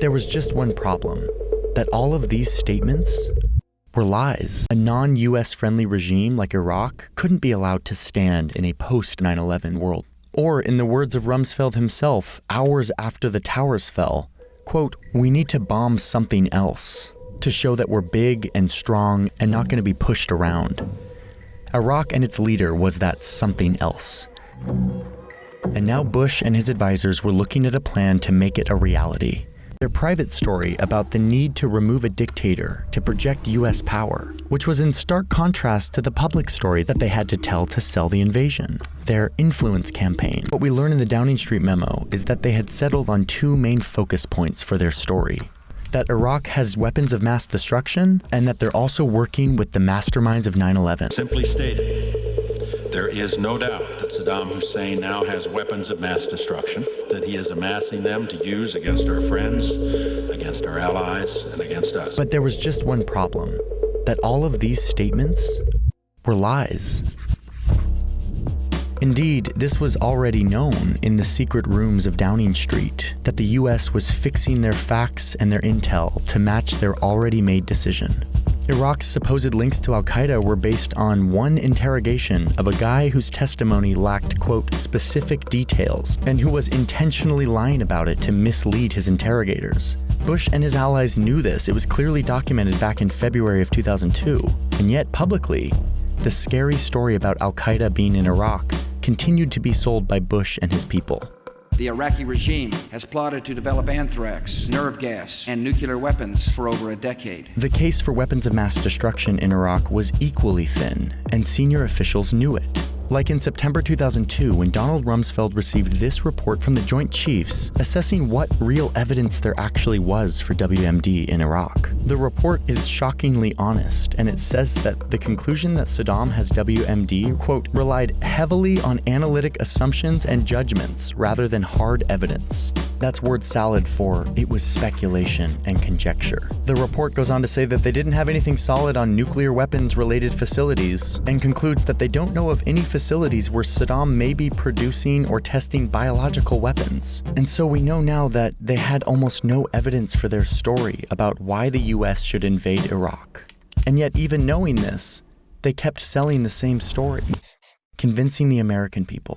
There was just one problem, that all of these statements were lies. A non-US friendly regime like Iraq couldn't be allowed to stand in a post-9/11 world. Or, in the words of Rumsfeld himself, hours after the towers fell, quote, "We need to bomb something else to show that we're big and strong and not going to be pushed around." Iraq and its leader was that something else. And now Bush and his advisors were looking at a plan to make it a reality. Their private story about the need to remove a dictator to project US power, which was in stark contrast to the public story that they had to tell to sell the invasion. Their influence campaign. What we learn in the Downing Street memo is that they had settled on two main focus points for their story. That Iraq has weapons of mass destruction, and that they're also working with the masterminds of 9/11. Simply stated, there is no doubt that Saddam Hussein now has weapons of mass destruction, that he is amassing them to use against our friends, against our allies, and against us. But there was just one problem, that all of these statements were lies. Indeed, this was already known in the secret rooms of Downing Street, that the US was fixing their facts and their intel to match their already made decision. Iraq's supposed links to Al-Qaeda were based on one interrogation of a guy whose testimony lacked, quote, specific details, and who was intentionally lying about it to mislead his interrogators. Bush and his allies knew this. It was clearly documented back in February of 2002. And yet, publicly, the scary story about Al-Qaeda being in Iraq continued to be sold by Bush and his people. The Iraqi regime has plotted to develop anthrax, nerve gas, and nuclear weapons for over a decade. The case for weapons of mass destruction in Iraq was equally thin, and senior officials knew it. Like in September 2002, when Donald Rumsfeld received this report from the Joint Chiefs assessing what real evidence there actually was for WMD in Iraq. The report is shockingly honest, and it says that the conclusion that Saddam has WMD, quote, relied heavily on analytic assumptions and judgments rather than hard evidence. That's word salad for it was speculation and conjecture. The report goes on to say that they didn't have anything solid on nuclear weapons related facilities, and concludes that they don't know of any facilities where Saddam may be producing or testing biological weapons. And so we know now that they had almost no evidence for their story about why the US should invade Iraq. And yet, even knowing this, they kept selling the same story, convincing the American people.